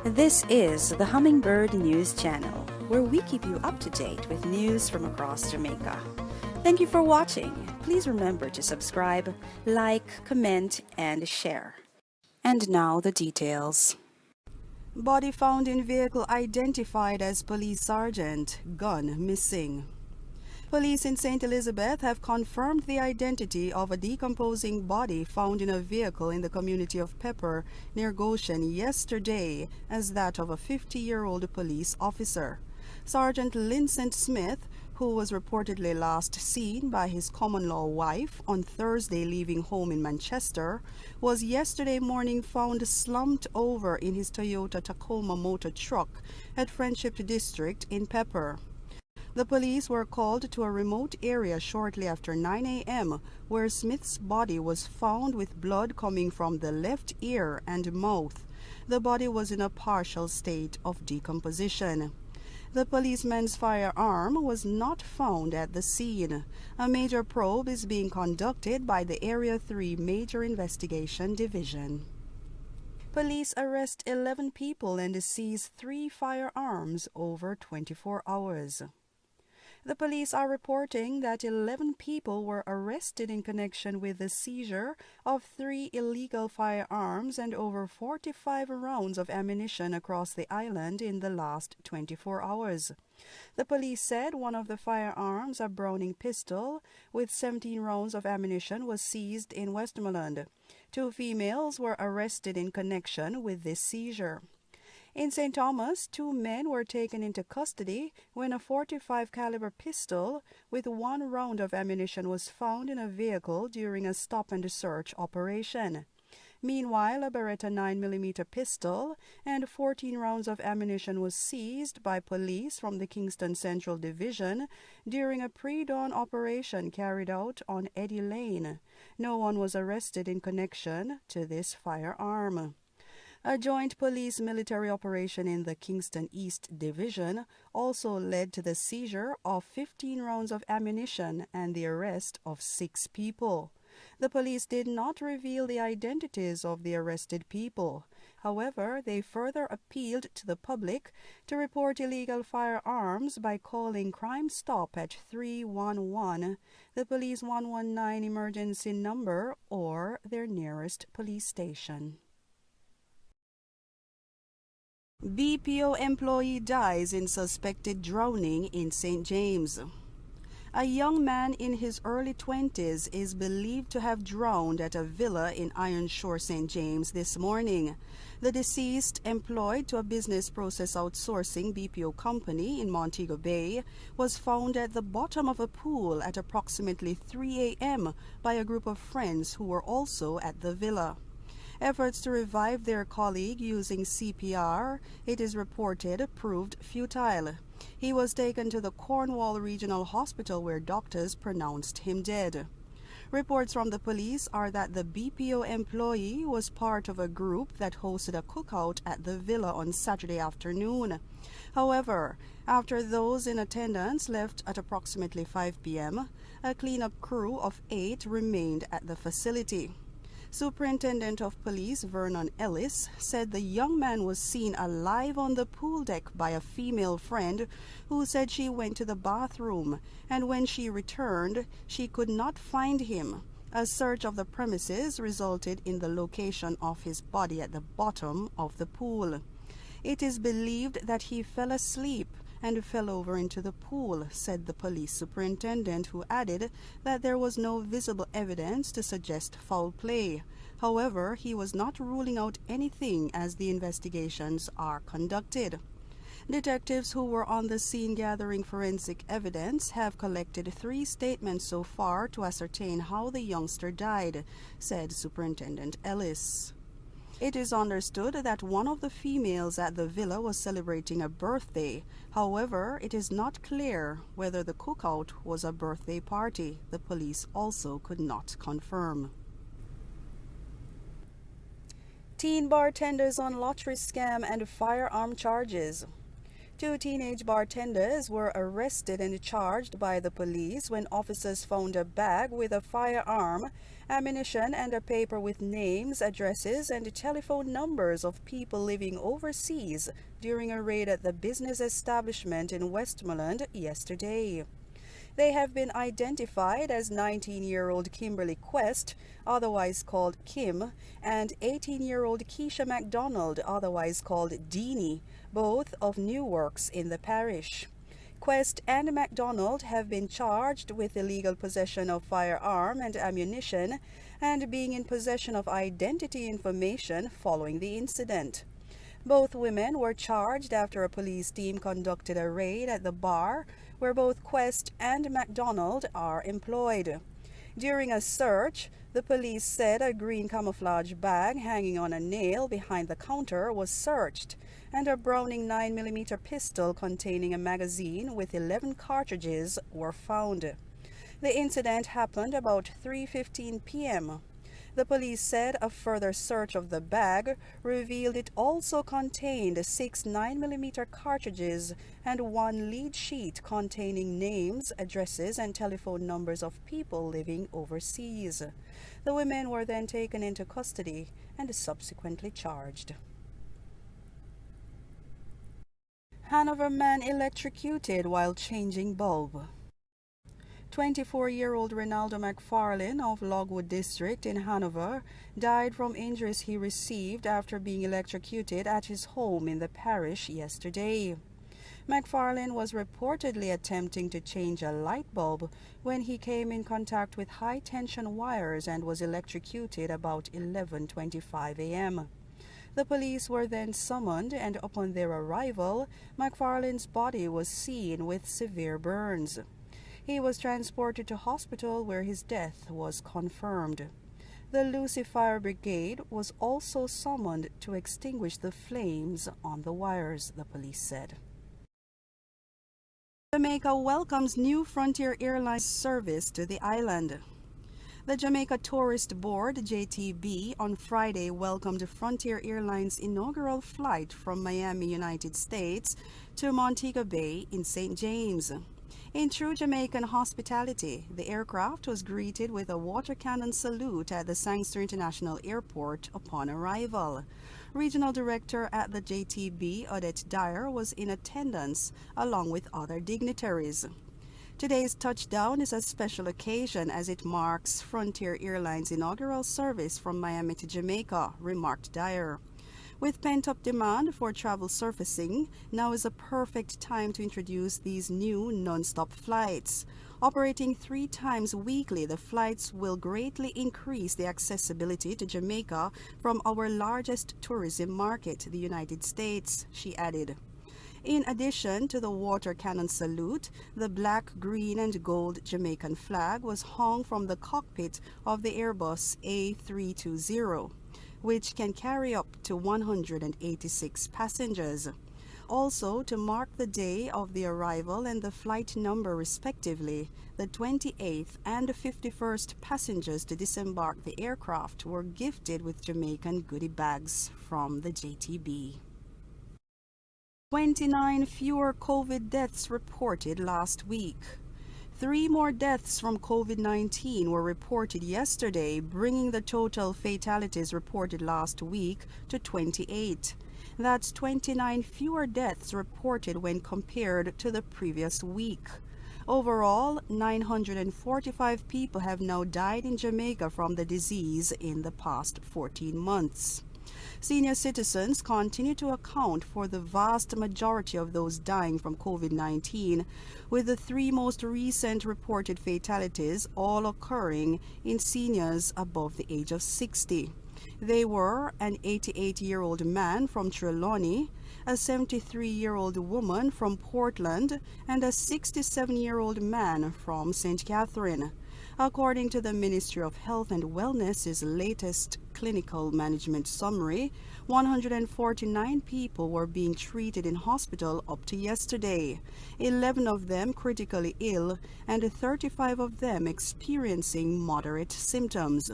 This is the Hummingbird News Channel, where we keep you up to date with news from across Jamaica. Thank you for watching. Please remember to subscribe, like, comment, and share. And now the details. Body found in vehicle identified as police sergeant, gun missing. Police in St. Elizabeth have confirmed the identity of a decomposing body found in a vehicle in the community of Pepper near Goshen yesterday as that of a 50-year-old police officer. Sergeant Vincent Smith, who was reportedly last seen by his common-law wife on Thursday leaving home in Manchester, was yesterday morning found slumped over in his Toyota Tacoma motor truck at Friendship District in Pepper. The police were called to a remote area shortly after 9 a.m., where Smith's body was found with blood coming from the left ear and mouth. The body was in a partial state of decomposition. The policeman's firearm was not found at the scene. A major probe is being conducted by the Area 3 Major Investigation Division. Police arrest 11 people and seize 3 firearms over 24 hours. The police are reporting that 11 people were arrested in connection with the seizure of 3 illegal firearms and over 45 rounds of ammunition across the island in the last 24 hours. The police said one of the firearms, a Browning pistol with 17 rounds of ammunition, was seized in Westmoreland. 2 females were arrested in connection with this seizure. In St. Thomas, 2 men were taken into custody when a .45 caliber pistol with 1 round of ammunition was found in a vehicle during a stop-and-search operation. Meanwhile, a Beretta 9mm pistol and 14 rounds of ammunition was seized by police from the Kingston Central Division during a pre-dawn operation carried out on Eddy Lane. No one was arrested in connection to this firearm. A joint police-military operation in the Kingston East Division also led to the seizure of 15 rounds of ammunition and the arrest of 6 people. The police did not reveal the identities of the arrested people. However, they further appealed to the public to report illegal firearms by calling Crime Stop at 311, the police 119 emergency number, or their nearest police station. BPO employee dies in suspected drowning in St. James. A young man in his early 20s is believed to have drowned at a villa in Ironshore, St. James this morning. The deceased, employed to a business process outsourcing BPO company in Montego Bay, was found at the bottom of a pool at approximately 3 a.m. by a group of friends who were also at the villa. Efforts to revive their colleague using CPR, it is reported, proved futile. He was taken to the Cornwall Regional Hospital where doctors pronounced him dead. Reports from the police are that the BPO employee was part of a group that hosted a cookout at the villa on Saturday afternoon. However, after those in attendance left at approximately 5 p.m., a cleanup crew of 8 remained at the facility. Superintendent of Police Vernon Ellis said the young man was seen alive on the pool deck by a female friend who said she went to the bathroom, and when she returned, she could not find him. A search of the premises resulted in the location of his body at the bottom of the pool. It is believed that he fell asleep and fell over into the pool, said the police superintendent, who added that there was no visible evidence to suggest foul play. However, he was not ruling out anything as the investigations are conducted. Detectives who were on the scene gathering forensic evidence have collected 3 statements so far to ascertain how the youngster died, said Superintendent Ellis. It is understood that one of the females at the villa was celebrating a birthday. However, it is not clear whether the cookout was a birthday party. The police also could not confirm. Teen bartenders on lottery scam and firearm charges. Two teenage bartenders were arrested and charged by the police when officers found a bag with a firearm, ammunition, and a paper with names, addresses, and telephone numbers of people living overseas during a raid at the business establishment in Westmoreland yesterday. They have been identified as 19-year-old Kimberly Quest, otherwise called Kim, and 18-year-old Keisha MacDonald, otherwise called Deanie, both of new works in the parish. Quest and MacDonald have been charged with illegal possession of firearm and ammunition and being in possession of identity information following the incident. Both women were charged after a police team conducted a raid at the bar where both Quest and MacDonald are employed. During a search, the police said a green camouflage bag hanging on a nail behind the counter was searched, and a Browning 9mm pistol containing a magazine with 11 cartridges were found. The incident happened about 3:15 p.m. The police said a further search of the bag revealed it also contained 6 9mm cartridges and one lead sheet containing names, addresses, and telephone numbers of people living overseas. The women were then taken into custody and subsequently charged. Hanover man electrocuted while changing bulb. 24-year-old Ronaldo McFarlane of Logwood District in Hanover died from injuries he received after being electrocuted at his home in the parish yesterday. McFarlane was reportedly attempting to change a light bulb when he came in contact with high-tension wires and was electrocuted about 11:25 a.m. The police were then summoned, and upon their arrival, McFarlane's body was seen with severe burns. He was transported to hospital where his death was confirmed. The Lucy Fire Brigade was also summoned to extinguish the flames on the wires, the police said. Jamaica welcomes new Frontier Airlines service to the island. The Jamaica Tourist Board, JTB, on Friday welcomed Frontier Airlines' inaugural flight from Miami, United States, to Montego Bay in St. James. In true Jamaican hospitality, the aircraft was greeted with a water cannon salute at the Sangster International Airport upon arrival. Regional Director at the JTB, Odette Dyer, was in attendance, along with other dignitaries. Today's touchdown is a special occasion as it marks Frontier Airlines' inaugural service from Miami to Jamaica, remarked Dyer. With pent-up demand for travel surfacing, now is a perfect time to introduce these new non-stop flights. Operating 3 times weekly, the flights will greatly increase the accessibility to Jamaica from our largest tourism market, the United States, she added. In addition to the water cannon salute, the black, green, and gold Jamaican flag was hung from the cockpit of the Airbus A320. Which can carry up to 186 passengers. Also, to mark the day of the arrival and the flight number respectively, the 28th and 51st passengers to disembark the aircraft were gifted with Jamaican goodie bags from the JTB. 29 fewer COVID deaths reported last week. 3 more deaths from COVID-19 were reported yesterday, bringing the total fatalities reported last week to 28. That's 29 fewer deaths reported when compared to the previous week. Overall, 945 people have now died in Jamaica from the disease in the past 14 months. Senior citizens continue to account for the vast majority of those dying from COVID-19, with the 3 most recent reported fatalities all occurring in seniors above the age of 60. They were an 88-year-old man from Trelawney, a 73-year-old woman from Portland, and a 67-year-old man from St. Catherine. According to the Ministry of Health and Wellness's latest clinical management summary, 149 people were being treated in hospital up to yesterday, 11 of them critically ill and 35 of them experiencing moderate symptoms.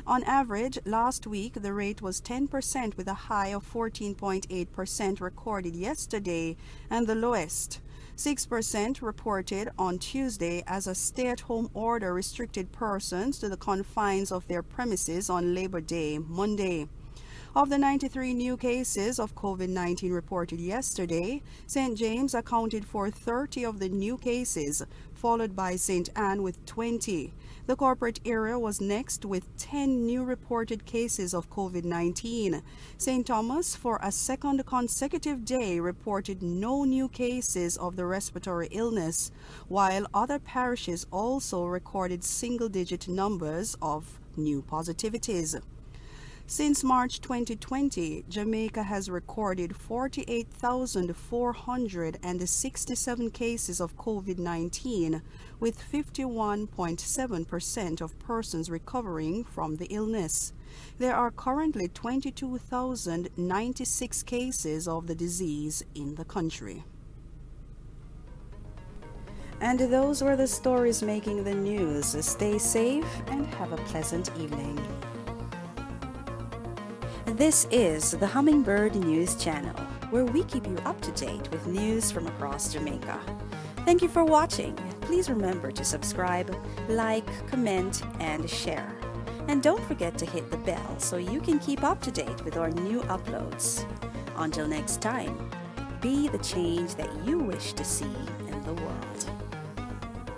On average, last week the rate was 10% with a high of 14.8% recorded yesterday and the lowest. 6% reported on Tuesday as a stay-at-home order restricted persons to the confines of their premises on Labor Day, Monday. Of the 93 new cases of COVID-19 reported yesterday, St. James accounted for 30 of the new cases, followed by St. Anne with 20. The corporate area was next with 10 new reported cases of COVID-19. St. Thomas, for a second consecutive day, reported no new cases of the respiratory illness, while other parishes also recorded single-digit numbers of new positivities. Since March 2020, Jamaica has recorded 48,467 cases of COVID-19, with 51.7% of persons recovering from the illness. There are currently 22,096 cases of the disease in the country. And those were the stories making the news. Stay safe and have a pleasant evening. This is the Hummingbird News Channel, where we keep you up to date with news from across Jamaica. Thank you for watching. Please remember to subscribe, like, comment, and share. And don't forget to hit the bell so you can keep up to date with our new uploads. Until next time, be the change that you wish to see in the world.